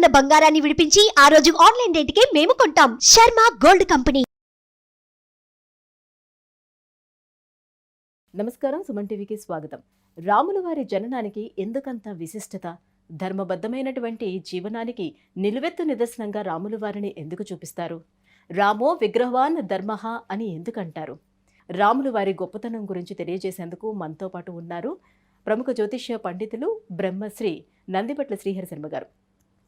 ఉన్న బంగారాన్ని విడిపించి ఆ రోజు ఆన్లైన్ రేటుకే మేము కొంటాం. Sharma gold company. నమస్కారం, సుమన్ టీవీకి స్వాగతం. రాముల వారి జననానికి ఎందుకంత విశిష్టత? ధర్మబద్ధమైనటువంటి జీవనానికి నిలువెత్తు నిదర్శనంగా రాముల వారిని ఎందుకు చూపిస్తారు? రామో విగ్రహవాన్ ధర్మః అని ఎందుకంటారు? రాముల వారి గొప్పతనం గురించి తెలియజేసేందుకు మనతో పాటు ఉన్నారు ప్రముఖ జ్యోతిష్య పండితులు బ్రహ్మశ్రీ నందిపట్ల శ్రీహరి శర్మ గారు.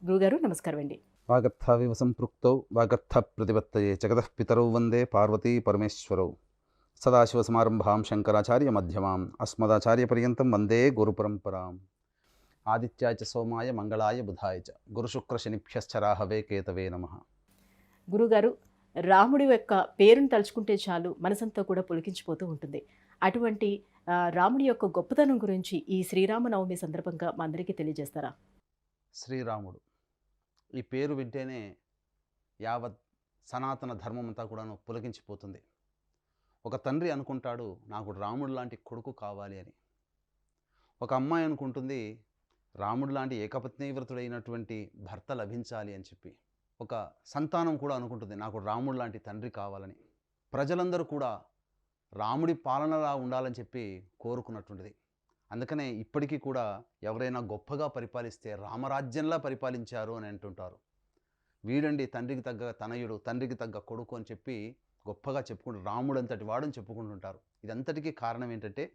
గురుగారు నమస్కారం అండి. వాగర్థావివ సంపృక్తౌ వాగర్థ ప్రతిపత్తయే జగతః పితరౌ వందే పార్వతీ పరమేశ్వరౌ. సదాశివసమారంభాం శంకరాచార్య మధ్యమాం అస్మదాచార్య పర్యంతం వందే గురుపరంపరాం. ఆదిత్యాయ చ సోమాయ మంగళాయ బుధాయ చ గురుశుక్ర శనిభ్యశ్చ రాహవే కేతవే నమః. గురుగారు, రాముడి యొక్క పేరును తలుచుకుంటే చాలు మనసంతా కూడా పులికించిపోతూ ఉంటుంది. అటువంటి రాముడి యొక్క గొప్పతనం గురించి ఈ శ్రీరామనవమి సందర్భంగా మా అందరికీ తెలియజేస్తారా? శ్రీరాముడు ఈ పేరు వింటేనే యావత్ సనాతన ధర్మం అంతా కూడాను పులకించిపోతుంది. ఒక తండ్రి అనుకుంటాడు, నాకు రాముడు లాంటి కొడుకు కావాలి అని. ఒక అమ్మాయి అనుకుంటుంది, రాముడు లాంటి ఏకపత్నీవ్రతుడైనటువంటి భర్త లభించాలి అని చెప్పి. ఒక సంతానం కూడా అనుకుంటుంది, నాకు రాముడు లాంటి తండ్రి కావాలని. ప్రజలందరూ కూడా రాముడి పాలనలా ఉండాలని చెప్పి కోరుకున్నటువంటిది. అందుకనే ఇప్పటికీ కూడా ఎవరైనా గొప్పగా పరిపాలిస్తే రామరాజ్యంలా పరిపాలించారు అని అంటుంటారు. వీడండి తండ్రికి తగ్గ తనయుడు, తండ్రికి తగ్గ కొడుకు అని చెప్పి గొప్పగా చెప్పుకుంటారు. రాముడు అంతటి వాడని చెప్పుకుంటుంటారు. ఇదంతటికీ కారణం ఏంటంటే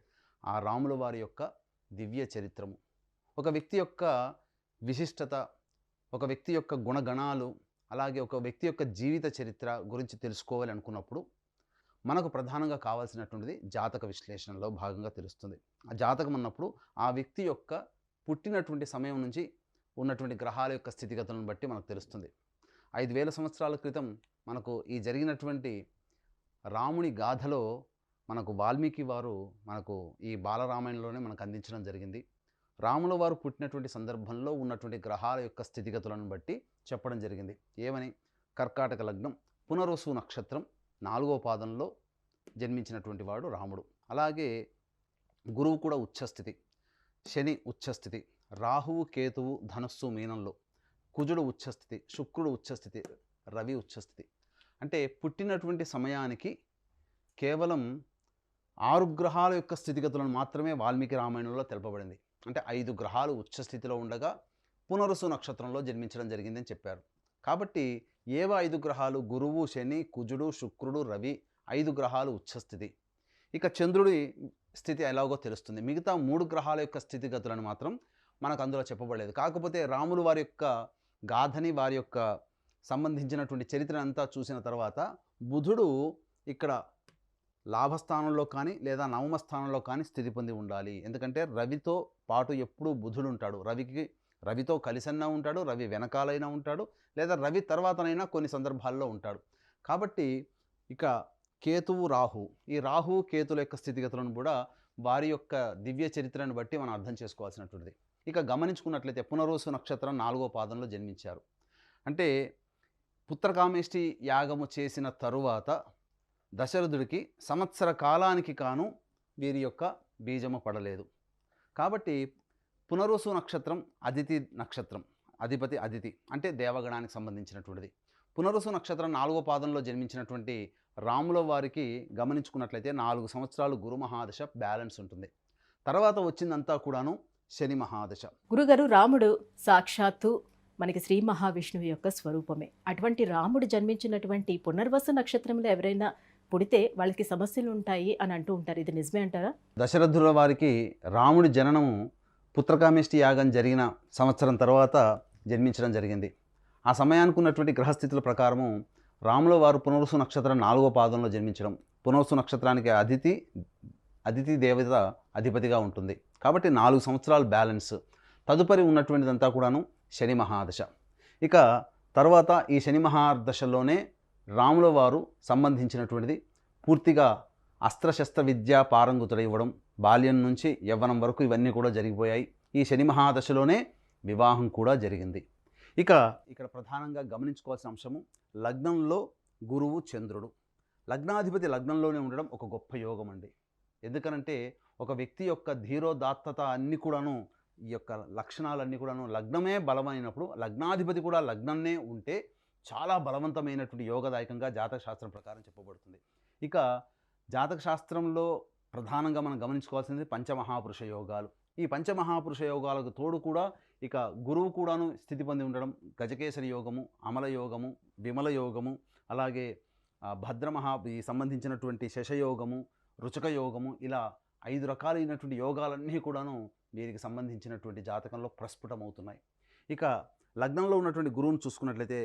ఆ రాముల వారి యొక్క దివ్య చరిత్రము. ఒక వ్యక్తి యొక్క విశిష్టత, ఒక వ్యక్తి యొక్క గుణగణాలు, అలాగే ఒక వ్యక్తి యొక్క జీవిత చరిత్ర గురించి తెలుసుకోవాలి అనుకున్నప్పుడు మనకు ప్రధానంగా కావాల్సినటువంటిది జాతక విశ్లేషణలో భాగంగా తెలుస్తుంది. ఆ జాతకం అన్నప్పుడు ఆ వ్యక్తి యొక్క పుట్టినటువంటి సమయం నుంచి ఉన్నటువంటి గ్రహాల యొక్క స్థితిగతులను బట్టి మనకు తెలుస్తుంది. 5000 సంవత్సరాల క్రితం మనకు ఈ జరిగినటువంటి రాముని గాథలో మనకు వాల్మీకి వారు మనకు ఈ బాలరామాయణంలోనే మనకు అందించడం జరిగింది. రాముల వారు పుట్టినటువంటి సందర్భంలో ఉన్నటువంటి గ్రహాల యొక్క స్థితిగతులను బట్టి చెప్పడం జరిగింది. ఏమని? కర్కాటక లగ్నం, పునర్వసు నక్షత్రం 4వ పాదంలో జన్మించినటువంటి వాడు రాముడు. అలాగే గురువు కూడా ఉచ్చస్థితి, శని ఉచ్చస్థితి, రాహువు కేతువు ధనస్సు మీనంలో, కుజుడు ఉచ్చస్థితి, శుక్రుడు ఉచ్చస్థితి, రవి ఉచ్చస్థితి. అంటే పుట్టినటువంటి సమయానికి కేవలం 6 గ్రహాల యొక్క స్థితిగతులను మాత్రమే వాల్మీకి రామాయణంలో తెలపబడింది. అంటే 5 గ్రహాలు ఉచ్చస్థితిలో ఉండగా పునరుసు నక్షత్రంలో జన్మించడం జరిగిందని చెప్పారు. కాబట్టి ఏవో 5 గ్రహాలు? గురువు, శని, కుజుడు, శుక్రుడు, రవి, 5 గ్రహాలు ఉచ్చస్థితి. ఇక చంద్రుడి స్థితి ఎలాగో తెలుస్తుంది. మిగతా 3 గ్రహాల యొక్క స్థితిగతులను మాత్రం మనకు అందులో చెప్పబడలేదు. కాకపోతే రాములు వారి యొక్క గాథని, వారి యొక్క సంబంధించినటువంటి చరిత్ర అంతా చూసిన తర్వాత బుధుడు ఇక్కడ లాభస్థానంలో కానీ లేదా నవమ స్థానంలో కానీ స్థితి పొంది ఉండాలి. ఎందుకంటే రవితో పాటు ఎప్పుడూ బుధుడు ఉంటాడు. రవితో కలిసన్నా ఉంటాడు, రవి వెనకాలైనా ఉంటాడు, లేదా రవి తర్వాతనైనా కొన్ని సందర్భాల్లో ఉంటాడు. కాబట్టి ఇక కేతువు, రాహు, ఈ రాహు కేతుల యొక్క స్థితిగతులను కూడా వారి యొక్క దివ్య చరిత్రను బట్టి మనం అర్థం చేసుకోవాల్సినటువంటిది. ఇక గమనించుకున్నట్లయితే పునర్వసు నక్షత్రం 4వ పాదంలో జన్మించారు. అంటే పుత్రకామేష్టి యాగము చేసిన తరువాత దశరథుడికి సంవత్సర కాలానికి కాను వీరి యొక్క బీజము పడలేదు. కాబట్టి పునర్వసు నక్షత్రం అదితి నక్షత్రం, అధిపతి అదితి అంటే దేవగణానికి సంబంధించినటువంటిది. పునర్వసు నక్షత్రం 4వ పాదంలో జన్మించినటువంటి రాముల వారికి గమనించుకున్నట్లయితే 4 సంవత్సరాలు గురు మహాదశ బ్యాలెన్స్ ఉంటుంది. తర్వాత వచ్చిందంతా కూడాను శని మహాదశ. గురుగారు, రాముడు సాక్షాత్తు మనకి శ్రీ మహావిష్ణువు యొక్క స్వరూపమే. అటువంటి రాముడు జన్మించినటువంటి పునర్వసు నక్షత్రంలో ఎవరైనా పుడితే వాళ్ళకి సమస్యలు ఉంటాయి అని అంటూ ఉంటారు. ఇది నిజమే అంటారా? దశరథుల వారికి రాముడి జననము పుత్రకామేష్టి యాగం జరిగిన సంవత్సరం తర్వాత జన్మించడం జరిగింది. ఆ సమయానికి ఉన్నటువంటి గ్రహస్థితుల ప్రకారము రాముల వారు పునర్వసు నక్షత్రం 4వ పాదంలో జన్మించడం. పునర్వసు నక్షత్రానికి అదితి దేవత అధిపతిగా ఉంటుంది. కాబట్టి 4 సంవత్సరాలు బ్యాలెన్స్. తదుపరి ఉన్నటువంటిదంతా కూడాను శని మహాదశ. ఇక తర్వాత ఈ శని మహాదశలోనే రాముల వారు సంబంధించినటువంటిది పూర్తిగా అస్త్రశస్త్ర విద్య పారంగుతుడైవ్వడం, బాల్యం నుంచి యవ్వనం వరకు ఇవన్నీ కూడా జరిగిపోయాయి. ఈ శని మహాదశలోనే వివాహం కూడా జరిగింది. ఇక్కడ ప్రధానంగా గమనించుకోవాల్సిన అంశము లగ్నంలో గురువు చంద్రుడు. లగ్నాధిపతి లగ్నంలోనే ఉండడం ఒక గొప్ప యోగం అండి. ఎందుకనంటే ఒక వ్యక్తి యొక్క ధీరోదాత్తత అన్నీ కూడాను ఈ యొక్క లక్షణాలన్నీ కూడాను లగ్నమే బలమైనప్పుడు లగ్నాధిపతి కూడా లగ్నంనే ఉంటే చాలా బలవంతమైనటువంటి యోగదాయకంగా జాతక శాస్త్రం ప్రకారం చెప్పబడుతుంది. ఇక జాతక శాస్త్రంలో ప్రధానంగా మనం గమనించుకోవాల్సింది పంచమహాపురుష యోగాలు. ఈ పంచమహాపురుష యోగాలకు తోడు కూడా ఇక గురువు కూడాను స్థితి పొంది ఉండడం, గజకేసరి యోగము, అమల యోగము, విమల యోగము, అలాగే ఈ సంబంధించినటువంటి శశయోగము, రుచక యోగము, ఇలా 5 రకాలైనటువంటి యోగాలన్నీ కూడాను వీరికి సంబంధించినటువంటి జాతకంలో ప్రస్ఫుటమవుతున్నాయి. ఇక లగ్నంలో ఉన్నటువంటి గురువును చూసుకున్నట్లయితే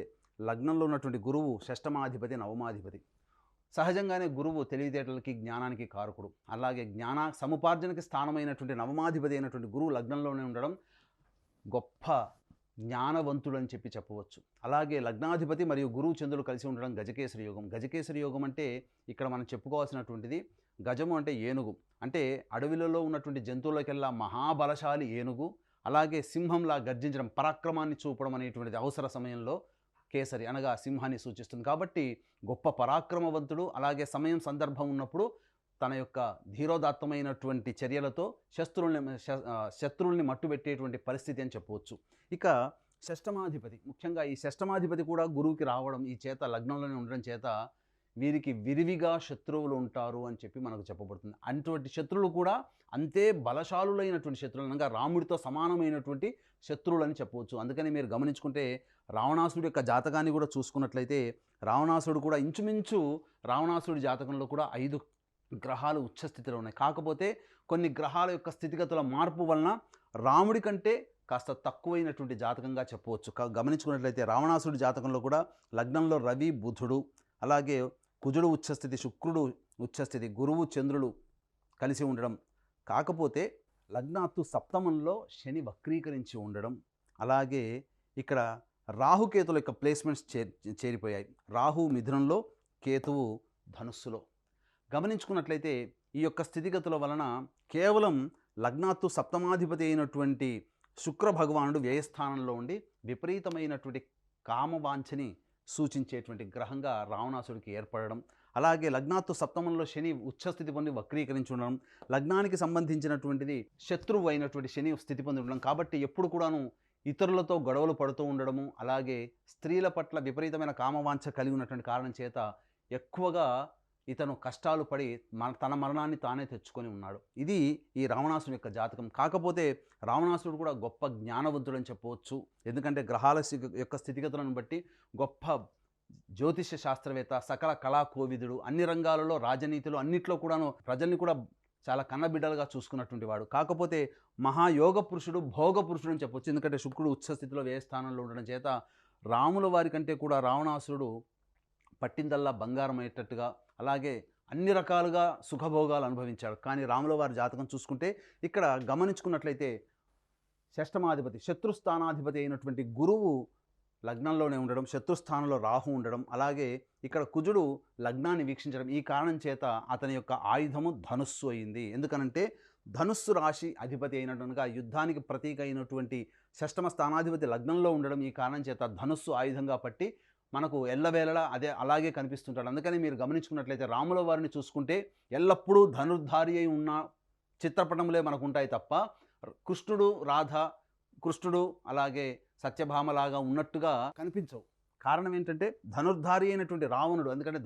లగ్నంలో ఉన్నటువంటి గురువు షష్టమాధిపతి, నవమాధిపతి. సహజంగానే గురువు తెలివితేటలకి, జ్ఞానానికి కారకుడు. అలాగే జ్ఞాన సముపార్జనకి స్థానమైనటువంటి నవమాధిపతి అయినటువంటి గురువు లగ్నంలోనే ఉండడం గొప్ప జ్ఞానవంతుడు అని చెప్పవచ్చు. అలాగే లగ్నాధిపతి మరియు గురువు చంద్రుడు కలిసి ఉండడం గజకేసరి యోగం. గజకేసరి యోగం అంటే ఇక్కడ మనం చెప్పుకోవాల్సినటువంటిది గజము అంటే ఏనుగు, అంటే అడవిలలో ఉన్నటువంటి జంతువులకెల్లా మహాబలశాలి ఏనుగు. అలాగే సింహంలా గర్జించడం, పరాక్రమాన్ని చూపడం అనేటువంటిది అవసర సమయంలో కేసరి అనగా సింహాన్ని సూచిస్తుంది. కాబట్టి గొప్ప పరాక్రమవంతుడు. అలాగే సమయం సందర్భం ఉన్నప్పుడు తన యొక్క ధీరోదాత్తమైనటువంటి చర్యలతో శత్రువుల్ని మట్టుబెట్టేటువంటి పరిస్థితి అని చెప్పవచ్చు. ఇక షష్టమాధిపతి, ముఖ్యంగా ఈ షష్టమాధిపతి కూడా గురువుకి రావడం ఈ చేత లగ్నంలోనే ఉండడం చేత వీరికి విరివిగా శత్రువులు ఉంటారు అని చెప్పి మనకు చెప్పబడుతుంది. అటువంటి శత్రువులు కూడా అంతే బలశాలులైనటువంటి శత్రువులు, అనగా రాముడితో సమానమైనటువంటి శత్రువులు అని చెప్పవచ్చు. అందుకని మీరు గమనించుకుంటే రావణాసుడి యొక్క జాతకాన్ని కూడా చూసుకున్నట్లయితే రావణాసుడు కూడా ఇంచుమించు రావణాసుడి జాతకంలో కూడా 5 గ్రహాలు ఉచ్చస్థితిలో ఉన్నాయి. కాకపోతే కొన్ని గ్రహాల యొక్క స్థితిగతుల మార్పు వలన రాముడి కంటే కాస్త తక్కువైనటువంటి జాతకంగా చెప్పవచ్చు. గమనించుకున్నట్లయితే రావణాసుడి జాతకంలో కూడా లగ్నంలో రవి, బుధుడు, అలాగే కుజుడు ఉచ్చస్థితి, శుక్రుడు ఉచ్చస్థితి, గురువు చంద్రుడు కలిసి ఉండడం. కాకపోతే లగ్నాత్తు సప్తమంలో శని వక్రీకరించి ఉండడం, అలాగే ఇక్కడ రాహుకేతుల యొక్క ప్లేస్మెంట్స్ చేరిపోయాయి. రాహు మిథునంలో, కేతువు ధనుస్సులో. గమనించుకున్నట్లయితే ఈ యొక్క స్థితిగతుల వలన కేవలం లగ్నాత్తు సప్తమాధిపతి అయినటువంటి శుక్ర భగవానుడు వ్యయస్థానంలో ఉండి విపరీతమైనటువంటి కామవాంఛని సూచించేటువంటి గ్రహంగా రావణాసుడికి ఏర్పడడం, అలాగే లగ్నాత్తు సప్తమంలో శని ఉచ్చస్థితి పొంది వక్రీకరించి ఉండడం, లగ్నానికి సంబంధించినటువంటిది శత్రువు అయినటువంటి శని స్థితి పొంది ఉండడం. కాబట్టి ఎప్పుడు కూడాను ఇతరులతో గొడవలు పడుతూ ఉండడము, అలాగే స్త్రీల పట్ల విపరీతమైన కామవాంఛ కలిగి ఉన్నటువంటి కారణం చేత ఎక్కువగా ఇతను కష్టాలు పడి తన మరణాన్ని తానే తెచ్చుకొని ఉన్నాడు. ఇది ఈ రావణాసుడి యొక్క జాతకం. కాకపోతే రావణాసుడు కూడా గొప్ప జ్ఞానవంతుడు అని చెప్పవచ్చు. ఎందుకంటే గ్రహాల యొక్క స్థితిగతులను బట్టి గొప్ప జ్యోతిష్య శాస్త్రవేత్త, సకల కళా కోవిదుడు, అన్ని రంగాలలో రాజనీతిలో అన్నిట్లో కూడాను ప్రజల్ని కూడా చాలా కన్నబిడ్డలుగా చూసుకున్నటువంటి వాడు. కాకపోతే మహాయోగ పురుషుడు, భోగ పురుషుడు అని చెప్పవచ్చు. ఎందుకంటే శుక్రుడు ఉచ్చస్థితిలో వ్యయస్థానంలో ఉండడం చేత రాముల వారి కంటే కూడా రావణాసురుడు పట్టిందల్లా బంగారం అయ్యేటట్టుగా, అలాగే అన్ని రకాలుగా సుఖభోగాలు అనుభవించాడు. కానీ రాముల వారి జాతకం చూసుకుంటే ఇక్కడ గమనించుకున్నట్లయితే షష్టమాధిపతి, శత్రుస్థానాధిపతి అయినటువంటి గురువు లగ్నంలోనే ఉండడం, శత్రుస్థానంలో రాహు ఉండడం, అలాగే ఇక్కడ కుజుడు లగ్నాన్ని వీక్షించడం. ఈ కారణం చేత అతని యొక్క ఆయుధము ధనుస్సు అయింది. ఎందుకనంటే ధనుస్సు రాశి అధిపతి అయినట్టుగా యుద్ధానికి ప్రతీక అయినటువంటి షష్టమ స్థానాధిపతి లగ్నంలో ఉండడం ఈ కారణం చేత ధనుస్సు ఆయుధంగా పట్టి మనకు ఎల్లవేళలా అలాగే కనిపిస్తుంటాడు. అందుకని మీరు గమనించుకున్నట్లయితే రాముల వారిని చూసుకుంటే ఎల్లప్పుడూ ధనుర్ధారి అయి ఉన్న చిత్రపటములే మనకు ఉంటాయి తప్ప కృష్ణుడు, రాధ, కృష్ణుడు అలాగే సత్యభామలాగా ఉన్నట్టుగా కనిపించవు. కారణం ఏంటంటే ధనుర్ధారి అయినటువంటి రావణుడు, ఎందుకంటే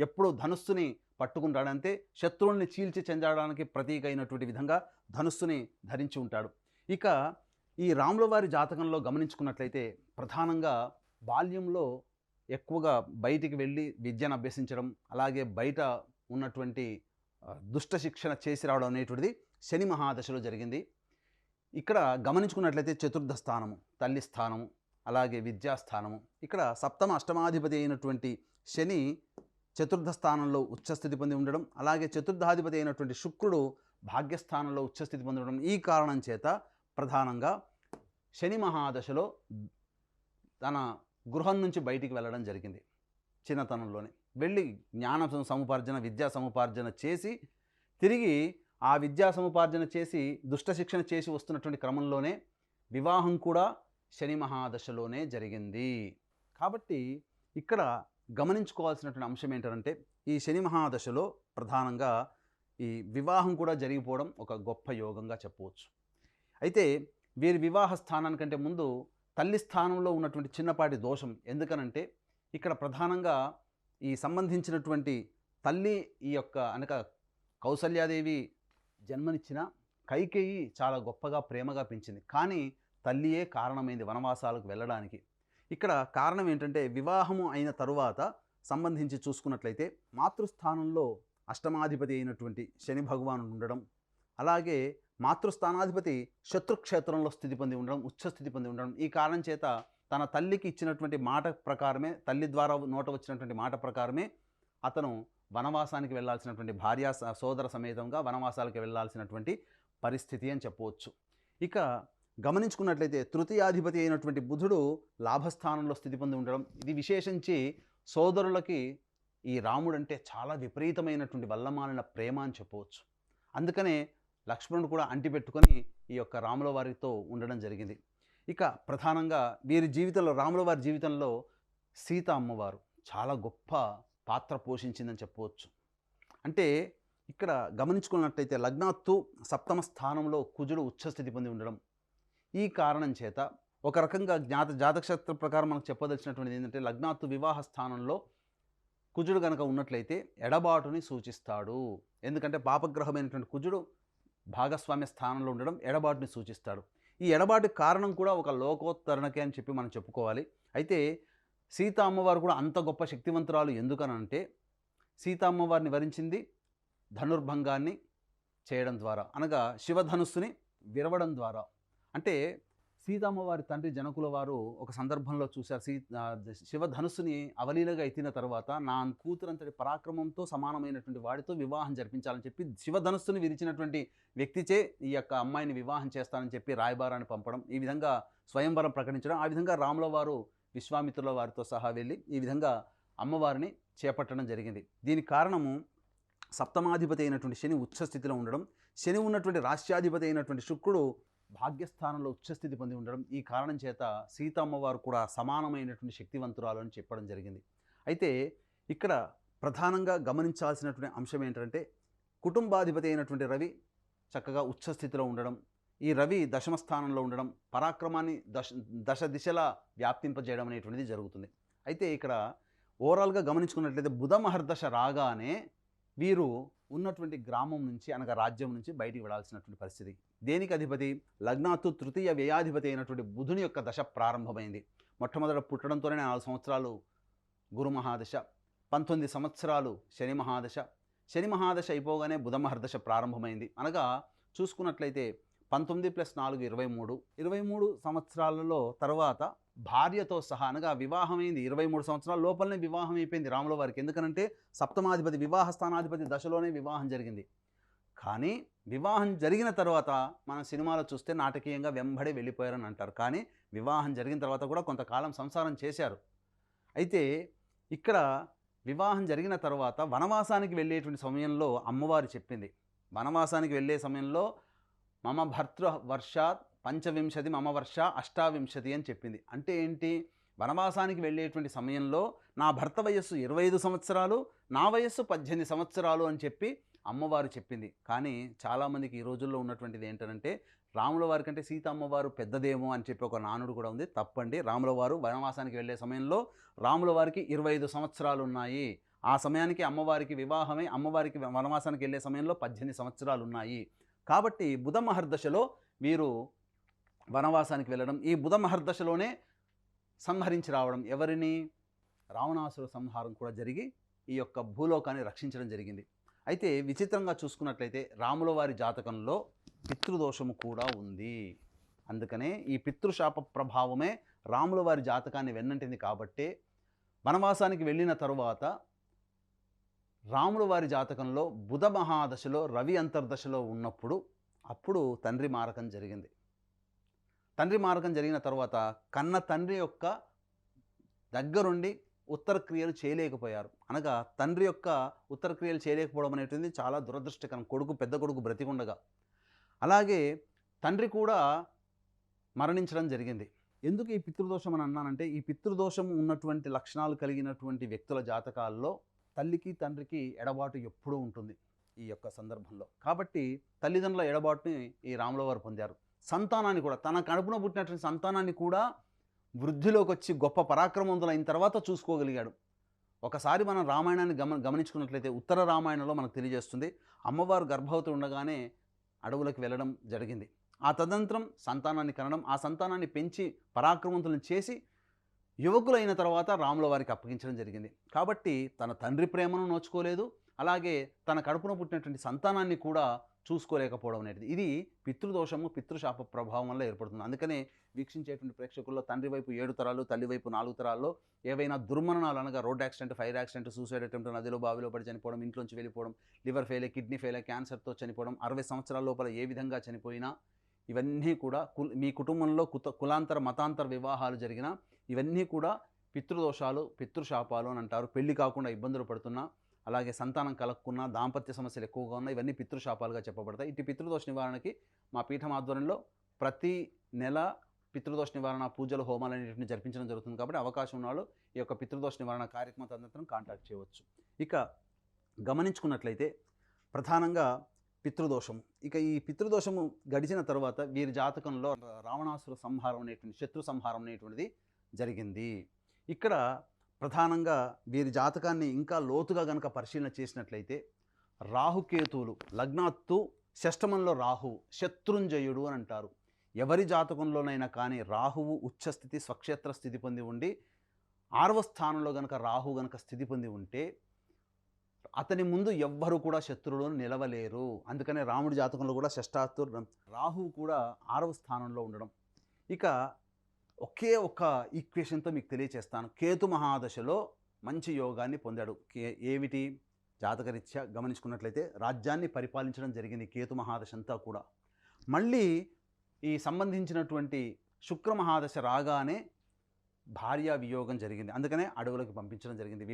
ఎప్పుడూ ధనుస్సుని పట్టుకుంటాడంతే, శత్రువుల్ని చీల్చి చెందడానికి ప్రతీక అయినటువంటి విధంగా ధనుస్సుని ధరించి ఉంటాడు. ఇక ఈ రాముల వారి జాతకంలో గమనించుకున్నట్లయితే ప్రధానంగా బాల్యంలో ఎక్కువగా బయటికి వెళ్ళి విద్యను అభ్యసించడం, అలాగే బయట ఉన్నటువంటి దుష్ట శిక్షణ చేసి రావడం అనేటువంటిది శని మహాదశలో జరిగింది. ఇక్కడ గమనించుకున్నట్లయితే చతుర్థ స్థానము, తల్లి స్థానము, అలాగే విద్యాస్థానము, ఇక్కడ సప్తమ అష్టమాధిపతి అయినటువంటి శని చతుర్థ స్థానంలో ఉచ్చస్థితి పొంది ఉండడం, అలాగే చతుర్థాధిపతి అయినటువంటి శుక్రుడు భాగ్యస్థానంలో ఉచ్చస్థితి పొంది ఉండడం. ఈ కారణం చేత ప్రధానంగా శని మహాదశలో తన గృహం నుంచి బయటికి వెళ్ళడం జరిగింది. చిన్నతనంలోనే వెళ్ళి జ్ఞాన సముపార్జన, విద్యా సముపార్జన చేసి తిరిగి ఆ విద్యా సముపార్జన చేసి దుష్ట శిక్షణ చేసి వస్తున్నటువంటి క్రమంలోనే వివాహం కూడా శని మహాదశలోనే జరిగింది. కాబట్టి ఇక్కడ గమనించుకోవాల్సినటువంటి అంశం ఏంటంటే ఈ శని మహాదశలో ప్రధానంగా ఈ వివాహం కూడా జరిగిపోవడం ఒక గొప్ప యోగంగా చెప్పవచ్చు. అయితే వీరి వివాహ స్థానానికంటే ముందు తల్లి స్థానంలో ఉన్నటువంటి చిన్నపాటి దోషం. ఎందుకనంటే ఇక్కడ ప్రధానంగా ఈ సంబంధించినటువంటి తల్లి ఈ యొక్క అనగా కౌసల్యాదేవి జన్మనిచ్చిన కైకేయి చాలా గొప్పగా ప్రేమగా పెంచింది. కానీ తల్లియే కారణమైంది వనవాసాలకు వెళ్ళడానికి. ఇక్కడ కారణం ఏంటంటే వివాహము అయిన తరువాత సంబంధించి చూసుకున్నట్లయితే మాతృస్థానంలో అష్టమాధిపతి అయినటువంటి శని భగవానుడు ఉండడం, అలాగే మాతృస్థానాధిపతి శత్రుక్షేత్రంలో స్థితి పొంది ఉండడం, ఉచ్చ స్థితి పొంది ఉండడం. ఈ కారణం చేత తన తల్లికి ఇచ్చినటువంటి మాట ప్రకారమే, తల్లి ద్వారా నోట వచ్చినటువంటి మాట ప్రకారమే అతను వనవాసానికి వెళ్ళాల్సినటువంటి భార్యా సోదర సమేతంగా వనవాసాలకు వెళ్ళాల్సినటువంటి పరిస్థితి అని చెప్పవచ్చు. ఇక గమనించుకున్నట్లయితే తృతీయాధిపతి అయినటువంటి బుధుడు లాభస్థానంలో స్థితి పొంది ఉండడం, ఇది విశేషించి సోదరులకి ఈ రాముడు అంటే చాలా విపరీతమైనటువంటి వల్లమాలిన ప్రేమ అని చెప్పవచ్చు. అందుకనే లక్ష్మణుడు కూడా అంటిపెట్టుకొని ఈ యొక్క రాముల వారితో ఉండడం జరిగింది. ఇక ప్రధానంగా వీరి జీవితంలో, రాముల వారి జీవితంలో సీత అమ్మవారు చాలా గొప్ప పాత్ర పోషించిందని చెప్పవచ్చు. అంటే ఇక్కడ గమనించుకున్నట్లయితే లగ్నాత్తు సప్తమ స్థానంలో కుజుడు ఉచ్చస్థితి పొంది ఉండడం, ఈ కారణం చేత ఒక రకంగా జాతకశాస్త్ర ప్రకారం మనకు చెప్పదలిచినటువంటిది ఏంటంటే లగ్నాత్తు వివాహ స్థానంలో కుజుడు కనుక ఉన్నట్లయితే ఎడబాటుని సూచిస్తాడు. ఎందుకంటే పాపగ్రహమైనటువంటి కుజుడు భాగస్వామ్య స్థానంలో ఉండడం ఎడబాటుని సూచిస్తాడు. ఈ ఎడబాటుకి కారణం కూడా ఒక లోకోత్తరణకే అని చెప్పి మనం చెప్పుకోవాలి. అయితే సీతా అమ్మవారు కూడా అంత గొప్ప శక్తివంతురాలు ఎందుకనంటే సీతా అమ్మవారిని వరించింది ధనుర్భంగాన్ని చేయడం ద్వారా, అనగా శివధనుస్సుని విరవడం ద్వారా. అంటే సీతమ్మవారి తండ్రి జనకుల వారు ఒక సందర్భంలో చూశారు, శివధనుస్సుని అవలీలగా ఎత్తిన తర్వాత నా కూతురంతటి పరాక్రమంతో సమానమైనటువంటి వాడితో వివాహం జరిపించాలని చెప్పి శివధనుస్సుని విరిచినటువంటి వ్యక్తిచే ఈ యొక్క అమ్మాయిని వివాహం చేస్తానని చెప్పి రాయబారాన్ని పంపడం, ఈ విధంగా స్వయంవరం ప్రకటించడం. ఆ విధంగా రాముల వారు విశ్వామిత్రుల వారితో సహా వెళ్ళి ఈ విధంగా అమ్మవారిని చేపట్టడం జరిగింది. దీనికి కారణము సప్తమాధిపతి అయినటువంటి శని ఉచ్చస్థితిలో ఉండడం, శని ఉన్నటువంటి రాష్ట్రాధిపతి అయినటువంటి శుక్రుడు భాగ్యస్థానంలో ఉచ్చస్థితి పొంది ఉండడం, ఈ కారణం చేత సీతమ్మవారు కూడా సమానమైనటువంటి శక్తివంతురాలు అని చెప్పడం జరిగింది. అయితే ఇక్కడ ప్రధానంగా గమనించాల్సినటువంటి అంశం ఏంటంటే కుటుంబాధిపతి అయినటువంటి రవి చక్కగా ఉచ్చస్థితిలో ఉండడం, ఈ రవి దశమ స్థానంలో ఉండడం పరాక్రమాన్ని దశ దిశలా వ్యాప్తింపజేయడం అనేటువంటిది జరుగుతుంది. అయితే ఇక్కడ ఓవరాల్గా గమనించుకున్నట్లయితే బుధ మహర్దశ రాగానే వీరు ఉన్నటువంటి గ్రామం నుంచి అనగా రాజ్యం నుంచి బయటికి వెళ్ళాల్సినటువంటి పరిస్థితి. దేనికి అధిపతి? లగ్నాత్తు తృతీయ వ్యయాధిపతి అయినటువంటి బుధుని యొక్క దశ ప్రారంభమైంది. మొట్టమొదట పుట్టడంతోనే 4 సంవత్సరాలు గురు మహాదశ, 19 సంవత్సరాలు శని మహాదశ, శని మహాదశ అయిపోగానే బుధ మహర్దశ ప్రారంభమైంది. అనగా చూసుకున్నట్లయితే 19 + 4 23 సంవత్సరాలలో తర్వాత భార్యతో సహా, అనగా వివాహమైంది 23 సంవత్సరాల లోపలనే వివాహం అయిపోయింది రాముల వారికి. ఎందుకనంటే సప్తమాధిపతి వివాహ స్థానాధిపతి దశలోనే వివాహం జరిగింది. కానీ వివాహం జరిగిన తర్వాత మన సినిమాలో చూస్తే నాటకీయంగా వెంబడి వెళ్ళిపోయారని అంటారు. కానీ వివాహం జరిగిన తర్వాత కూడా కొంతకాలం సంసారం చేశారు. అయితే ఇక్కడ వివాహం జరిగిన తర్వాత వనవాసానికి వెళ్ళేటువంటి సమయంలో అమ్మవారు చెప్పింది, వనవాసానికి వెళ్ళే సమయంలో మమ భర్తృ వర్షాత్ 25 మమ వర్ష 28 అని చెప్పింది. అంటే ఏంటి? వనవాసానికి వెళ్ళేటువంటి సమయంలో నా భర్త వయస్సు 25 సంవత్సరాలు, నా వయస్సు 18 సంవత్సరాలు అని చెప్పి అమ్మవారు చెప్పింది. కానీ చాలామందికి ఈ రోజుల్లో ఉన్నటువంటిది ఏంటంటే రాముల వారి కంటే సీత అమ్మవారు పెద్దదేమో అని చెప్పి ఒక నానుడు కూడా ఉంది. తప్పండి. రాముల వారు వనవాసానికి వెళ్ళే సమయంలో రాముల వారికి 25 సంవత్సరాలు ఉన్నాయి. ఆ సమయానికి అమ్మవారికి వివాహమై అమ్మవారికి వనవాసానికి వెళ్ళే సమయంలో 18 సంవత్సరాలు ఉన్నాయి. కాబట్టి బుధ మహర్దశలో వీరు వనవాసానికి వెళ్ళడం, ఈ బుధ మహర్దశలోనే సంహరించి రావడం, ఎవరిని? రావణాసుర సంహారం కూడా జరిగి ఈ యొక్క భూలోకాన్ని రక్షించడం జరిగింది. అయితే విచిత్రంగా చూసుకున్నట్లయితే రాముల వారి జాతకంలో పితృదోషము కూడా ఉంది. అందుకనే ఈ పితృశాప ప్రభావమే రాముల వారి జాతకాన్ని వెన్నంటింది. కాబట్టే వనవాసానికి వెళ్ళిన తరువాత రాముల వారి జాతకంలో బుధ మహాదశలో రవి అంతర్దశలో ఉన్నప్పుడు అప్పుడు తండ్రి మారకం జరిగింది. తండ్రి మారకం జరిగిన తర్వాత కన్న తండ్రి యొక్క దగ్గరుండి ఉత్తర క్రియలు చేయలేకపోయారు. అనగా తండ్రి యొక్క ఉత్తర క్రియలు చేయలేకపోవడం అనేటువంటిది చాలా దురదృష్టకరం. పెద్ద కొడుకు బ్రతికుండగా. అలాగే తండ్రి కూడా మరణించడం జరిగింది. ఎందుకు ఈ పితృదోషం అని అన్నానంటే ఈ పితృదోషం ఉన్నటువంటి లక్షణాలు కలిగినటువంటి వ్యక్తుల జాతకాల్లో తల్లికి తండ్రికి ఎడబాటు ఎప్పుడూ ఉంటుంది ఈ యొక్క సందర్భంలో. కాబట్టి తల్లిదండ్రుల ఎడబాటుని ఈ రాముల వారు పొందారు. సంతానాన్ని కూడా, తన కడుపున పుట్టినటువంటి సంతానాన్ని కూడా వృద్ధిలోకి వచ్చి గొప్ప పరాక్రమవంతులైన తర్వాత చూసుకోగలిగాడు. ఒకసారి మనం రామాయణాన్ని గమనించుకున్నట్లయితే ఉత్తర రామాయణంలో మనకు తెలియజేస్తుంది, అమ్మవారు గర్భవతి ఉండగానే అడవులకు వెళ్ళడం జరిగింది. ఆ తదనంతరం సంతానాన్ని కనడం, ఆ సంతానాన్ని పెంచి పరాక్రమవంతులను చేసి యువకులైన తర్వాత రాముల వారికి అప్పగించడం జరిగింది. కాబట్టి తన తండ్రి ప్రేమను నోచుకోలేదు, అలాగే తన కడుపున పుట్టినటువంటి సంతానాన్ని కూడా చూసుకోలేకపోవడం అనేది, ఇది పితృదోషము, పితృశాప ప్రభావం వల్ల ఏర్పడుతుంది. అందుకనే వీక్షించేటువంటి ప్రేక్షకుల్లో తండ్రి వైపు 7 తరాలు, తల్లి వైపు 4 తరాల్లో ఏవైనా దుర్మరణాలు అనగా road accident, fire accident, suicide attempt, నదిలో బావిలో పడి చనిపోవడం, ఇంట్లోంచి వెళ్ళిపోవడం, లివర్ ఫెయిల్, కిడ్నీ ఫెయిల్, క్యాన్సర్తో చనిపోవడం, 60 సంవత్సరాల లోపల ఏ విధంగా చనిపోయినా, ఇవన్నీ కూడా మీ కుటుంబంలో కులాంతర మతాంతర వివాహాలు జరిగినా ఇవన్నీ కూడా పితృదోషాలు, పితృశాపాలు అని అంటారు. పెళ్లి కాకుండా ఇబ్బందులు పడుతున్నా, అలాగే సంతానం కలగకున్నా, దాంపత్య సమస్యలు ఎక్కువగా ఉన్నాయి, ఇవన్నీ పితృశాపాలుగా చెప్పబడతాయి. ఇటు పితృదోష నివారణకి మా పీఠం ఆధ్వర్యంలో ప్రతి నెల పితృదోష నివారణ పూజలు, హోమాలు అనేటివి జరిపించడం జరుగుతుంది. కాబట్టి అవకాశం ఉన్నవాళ్ళు ఈ యొక్క పితృదోష నివారణ కార్యక్రమం తదనంతరం కాంటాక్ట్ చేయవచ్చు. ఇక గమనించుకున్నట్లయితే ప్రధానంగా పితృదోషము, ఇక ఈ పితృదోషము గడిచిన తర్వాత వీరి జాతకంలో రావణాసుర సంహారం అనేటువంటి, శత్రు సంహారం అనేటువంటిది జరిగింది. ఇక్కడ ప్రధానంగా వీరి జాతకాన్ని ఇంకా లోతుగా గనక పరిశీలన చేసినట్లయితే రాహుకేతువులు లగ్నాత్తు షష్టమంలో రాహువు శత్రుంజయుడు అని అంటారు. ఎవరి జాతకంలోనైనా కానీ రాహువు ఉచ్చస్థితి స్వక్షేత్ర స్థితి పొంది ఉండి 6వ స్థానంలో గనక రాహు గనక స్థితి పొంది ఉంటే అతని ముందు ఎవ్వరు కూడా శత్రువులను నిలవలేరు. అందుకనే రాముడి జాతకంలో కూడా షష్టాత్తు రాహువు కూడా 6వ స్థానంలో ఉండడం. ఇక ఒకే ఒక ఈక్వేషన్తో మీకు తెలియచేస్తాను. కేతు మహాదశలో మంచి యోగాన్ని పొందాడు. ఏమిటి జాతకరీత్యా గమనించుకున్నట్లయితే రాజ్యాన్ని పరిపాలించడం జరిగింది కేతు మహాదశ అంతా కూడా. మళ్ళీ ఈ సంబంధించినటువంటి శుక్ర మహాదశ రాగానే భార్యా వియోగం జరిగింది. అందుకనే అడవులకు పంపించడం జరిగింది.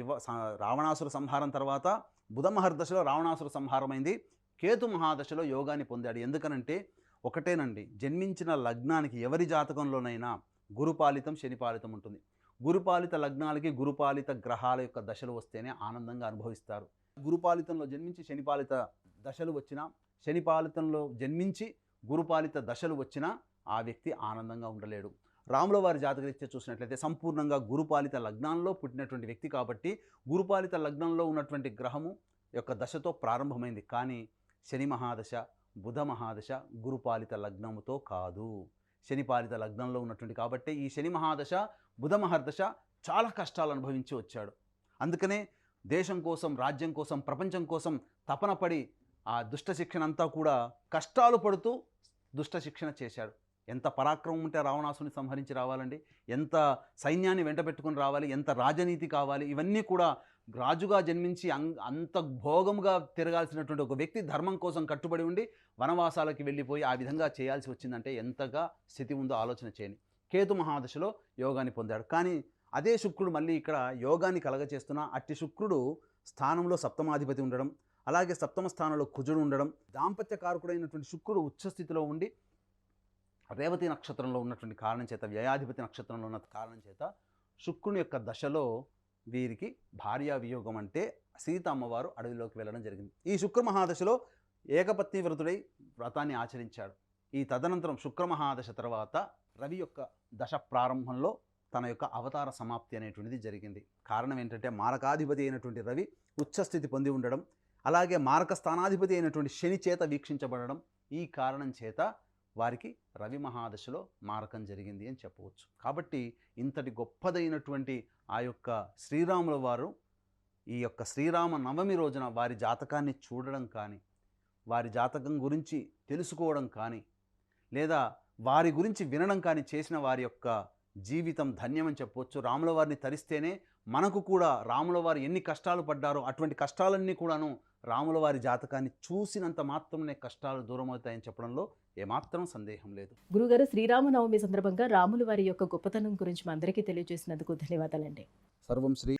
రావణాసుర సంహారం తర్వాత బుధ మహర్దశలో రావణాసుర సంహారమైంది. కేతు మహాదశలో యోగాన్ని పొందాడు. ఎందుకనంటే ఒకటేనండి, జన్మించిన లగ్నానికి ఎవరి జాతకంలోనైనా గురుపాలితం శనిపాలితం ఉంటుంది. గురుపాలిత లగ్నాలకి గురుపాలిత గ్రహాల యొక్క దశలు వస్తేనే ఆనందంగా అనుభవిస్తారు. గురుపాలితంలో జన్మించి శనిపాలిత దశలు వచ్చినా, శనిపాలితంలో జన్మించి గురుపాలిత దశలు వచ్చినా ఆ వ్యక్తి ఆనందంగా ఉండలేడు. రాముల వారి జాతకరీత్యా చూసినట్లయితే సంపూర్ణంగా గురుపాలిత లగ్నంలో పుట్టినటువంటి వ్యక్తి కాబట్టి గురుపాలిత లగ్నంలో ఉన్నటువంటి గ్రహము యొక్క దశతో ప్రారంభమైంది. కానీ శని మహాదశ, బుధ మహాదశ గురుపాలిత లగ్నముతో కాదు, శనిపాలిత లగ్నంలో ఉన్నటువంటి కాబట్టి ఈ శని మహాదశ, బుధ మహర్దశ చాలా కష్టాలు అనుభవించి వచ్చాడు. అందుకనే దేశం కోసం, రాజ్యం కోసం, ప్రపంచం కోసం తపన పడి ఆ దుష్ట శిక్షణ అంతా కూడా కష్టాలు పడుతూ దుష్ట శిక్షణ చేశాడు. ఎంత పరాక్రమం ఉంటే రావణాసుని సంహరించి రావాలండి, ఎంత సైన్యాన్ని వెంట పెట్టుకుని రావాలి, ఎంత రాజనీతి కావాలి, ఇవన్నీ కూడా రాజుగా జన్మించి అంత భోగముగా తిరగాల్సినటువంటి ఒక వ్యక్తి ధర్మం కోసం కట్టుబడి ఉండి వనవాసాలకి వెళ్ళిపోయి ఆ విధంగా చేయాల్సి వచ్చిందంటే ఎంతగా స్థితి ఉందో ఆలోచన చేయండి. కేతు మహాదశలో యోగాన్ని పొందాడు. కానీ అదే శుక్రుడు మళ్ళీ ఇక్కడ యోగాన్ని కలగచేస్తున్న అట్టి శుక్రుడు స్థానంలో సప్తమాధిపతి ఉండడం, అలాగే సప్తమ స్థానంలో కుజుడు ఉండడం, దాంపత్య కారకుడైనటువంటి శుక్రుడు ఉచ్చస్థితిలో ఉండి రేవతి నక్షత్రంలో ఉన్నటువంటి కారణం చేత, వ్యయాధిపతి నక్షత్రంలో ఉన్న కారణం చేత శుక్రుని యొక్క దశలో వీరికి భార్యా వియోగం అంటే సీత అమ్మవారు అడవిలోకి వెళ్ళడం జరిగింది. ఈ శుక్ర మహాదశలో ఏకపత్ని వ్రతుడై వ్రతాన్ని ఆచరించాడు. ఈ తదనంతరం శుక్ర మహాదశ తర్వాత రవి యొక్క దశ ప్రారంభంలో తన యొక్క అవతార సమాప్తి అనేటువంటిది జరిగింది. కారణం ఏంటంటే మారకాధిపతి అయినటువంటి రవి ఉచ్చస్థితి పొంది ఉండడం, అలాగే మారక స్థానాధిపతి అయినటువంటి శని చేత వీక్షించబడడం, ఈ కారణం చేత వారికి రవి మహాదశలో మారకం జరిగింది అని చెప్పవచ్చు. కాబట్టి ఇంతటి గొప్పదైనటువంటి ఆ యొక్క శ్రీరాముల వారు ఈ యొక్క శ్రీరామ నవమి రోజున వారి జాతకాన్ని చూడడం కానీ, వారి జాతకం గురించి తెలుసుకోవడం కానీ, లేదా వారి గురించి వినడం కానీ చేసిన వారి యొక్క జీవితం ధన్యమని చెప్పవచ్చు. రాముల వారిని తరిస్తేనే మనకు కూడా రాముల వారు ఎన్ని కష్టాలు పడ్డారో అటువంటి కష్టాలన్నీ కూడాను రాముల వారి జాతకాన్ని చూసినంత మాత్రమే కష్టాలు దూరం అవుతాయని చెప్పడంలో ఏమాత్రం సందేహం లేదు. గురుగారు, శ్రీరామనవమి సందర్భంగా రాముల వారి యొక్క గొప్పతనం గురించి మా అందరికీ తెలియజేసినందుకు ధన్యవాదాలండి. సర్వం శ్రీ